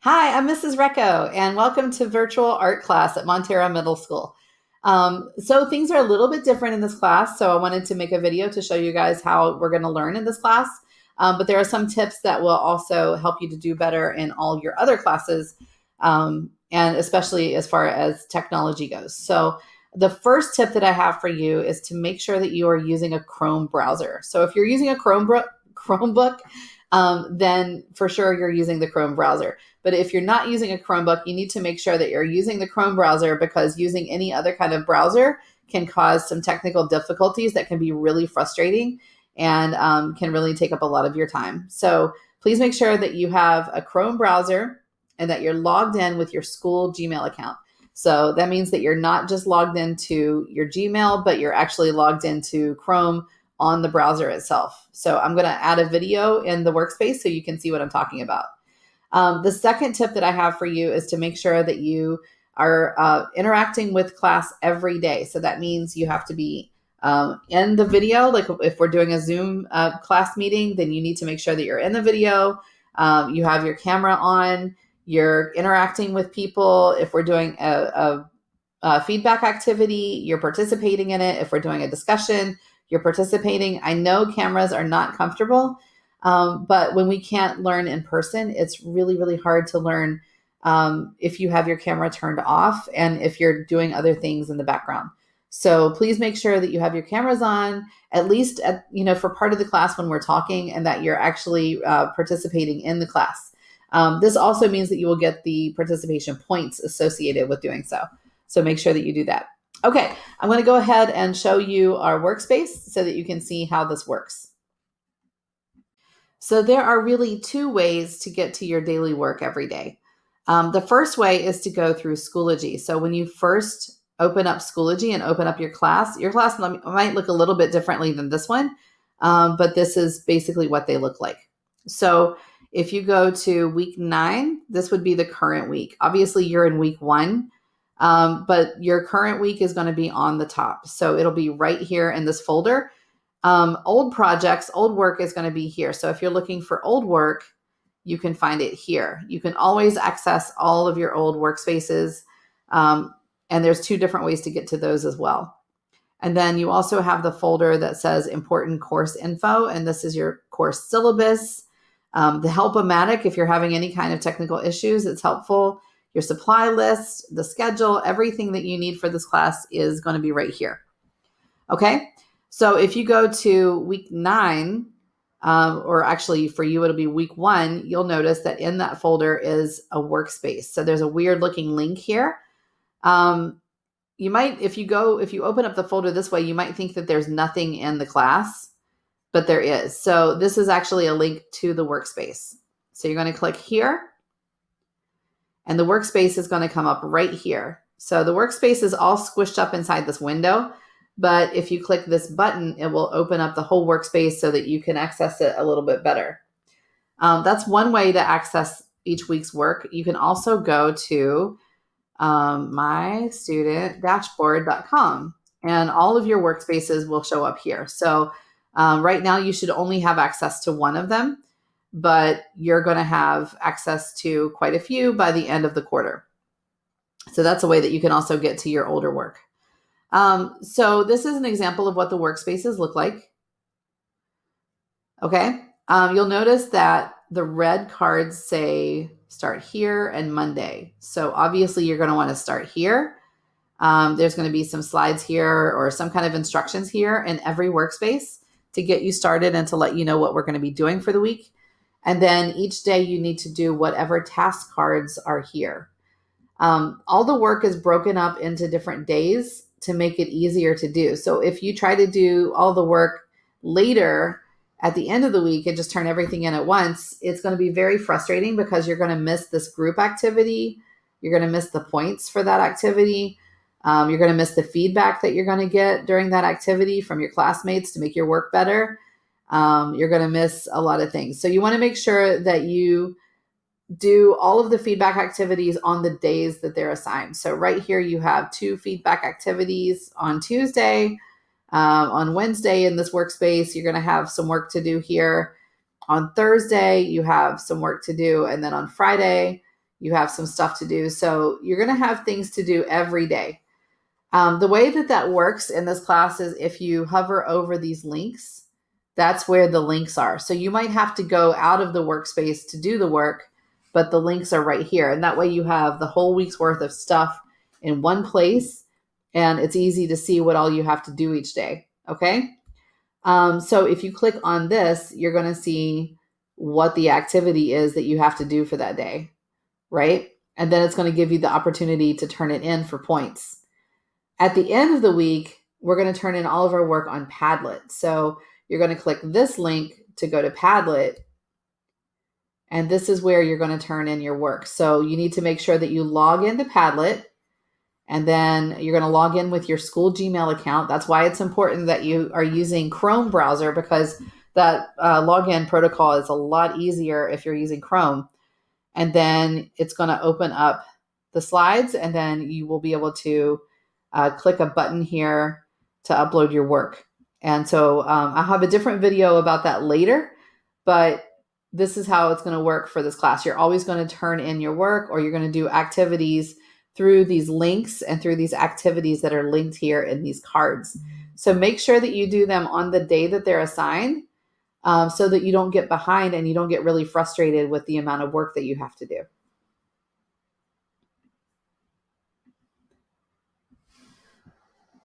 Hi, I'm Mrs. Recco, and welcome to virtual art class at Montera Middle School. So things are a little bit different in this class, so I wanted to make a video to show you guys how we're going to learn in this class. But there are some tips that will also help you to do better in all your other classes, and especially as far as technology goes. So the first tip that I have for you is to make sure that you are using a Chrome browser. So if you're using a Chromebook, then for sure you're using the Chrome browser. But if you're not using a Chromebook, you need to make sure that you're using the Chrome browser, because using any other kind of browser can cause some technical difficulties that can be really frustrating and can really take up a lot of your time. So please make sure that you have a Chrome browser and that you're logged in with your school Gmail account. So that means that you're not just logged into your Gmail, but you're actually logged into Chrome on the browser itself. So I'm going to add a video in the workspace so you can see what I'm talking about. The second tip that I have for you is to make sure that you are interacting with class every day. So that means you have to be in the video. Like if we're doing a Zoom class meeting, then you need to make sure that you're in the video. You have your camera on. You're interacting with people. If we're doing a feedback activity, you're participating in it. If we're doing a discussion, you're participating. I know cameras are not comfortable. But when we can't learn in person, it's really, really hard to learn if you have your camera turned off and if you're doing other things in the background. So please make sure that you have your cameras on, at least for part of the class when we're talking, and that you're actually participating in the class. This also means that you will get the participation points associated with doing so. So make sure that you do that. Okay, I'm going to go ahead and show you our workspace so that you can see how this works. So there are really two ways to get to your daily work every day. The first way is to go through Schoology. So when you first open up Schoology and open up your class might look a little bit differently than this one, but this is basically what they look like. So if you go to week 9, this would be the current week. Obviously, you're in week 1, but your current week is going to be on the top. So it'll be right here in this folder. Old projects, old work is going to be here. So if you're looking for old work, you can find it here. You can always access all of your old workspaces. And there's 2 different ways to get to those as well. And then you also have the folder that says important course info. And this is your course syllabus. The help-o-matic, if you're having any kind of technical issues, it's helpful. Your supply list, the schedule, everything that you need for this class is going to be right here. Okay. So if you go to week 9, or actually for you, it'll be week 1, you'll notice that in that folder is a workspace. So there's a weird looking link here. You might, if you open up the folder this way, you might think that there's nothing in the class, but there is. So this is actually a link to the workspace. So you're going to click here, and the workspace is going to come up right here. So the workspace is all squished up inside this window. But if you click this button, it will open up the whole workspace so that you can access it a little bit better. That's one way to access each week's work. You can also go to mystudentdashboard.com, and all of your workspaces will show up here. So right now you should only have access to one of them, but you're going to have access to quite a few by the end of the quarter. So that's a way that you can also get to your older work. So this is an example of what the workspaces look like. Okay. You'll notice that the red cards say start here and Monday. So obviously you're going to want to start here. There's going to be some slides here or some kind of instructions here in every workspace to get you started and to let you know what we're going to be doing for the week. And then each day you need to do whatever task cards are here. All the work is broken up into different days to make it easier to do. So if you try to do all the work later at the end of the week and just turn everything in at once, it's going to be very frustrating because you're going to miss this group activity. You're going to miss the points for that activity. You're going to miss the feedback that you're going to get during that activity from your classmates to make your work better. You're going to miss a lot of things. So you want to make sure that you do all of the feedback activities on the days that they're assigned. So right here, you have 2 feedback activities on Tuesday. On Wednesday in this workspace, you're going to have some work to do here. On Thursday, you have some work to do. And then on Friday, you have some stuff to do. So you're going to have things to do every day. The way that works in this class is if you hover over these links, that's where the links are. So you might have to go out of the workspace to do the work, but the links are right here. And that way you have the whole week's worth of stuff in one place, and it's easy to see what all you have to do each day. Okay. So if you click on this, you're going to see what the activity is that you have to do for that day, right? And then it's going to give you the opportunity to turn it in for points. At the end of the week, we're going to turn in all of our work on Padlet. So you're going to click this link to go to Padlet, and this is where you're going to turn in your work. So you need to make sure that you log into Padlet, and then you're going to log in with your school Gmail account. That's why it's important that you are using Chrome browser, because that login protocol is a lot easier if you're using Chrome. And then it's going to open up the slides, and then you will be able to click a button here to upload your work. And so I'll have a different video about that later, but this is how it's going to work for this class. You're always going to turn in your work, or you're going to do activities through these links and through these activities that are linked here in these cards. So make sure that you do them on the day that they're assigned, so that you don't get behind and you don't get really frustrated with the amount of work that you have to do.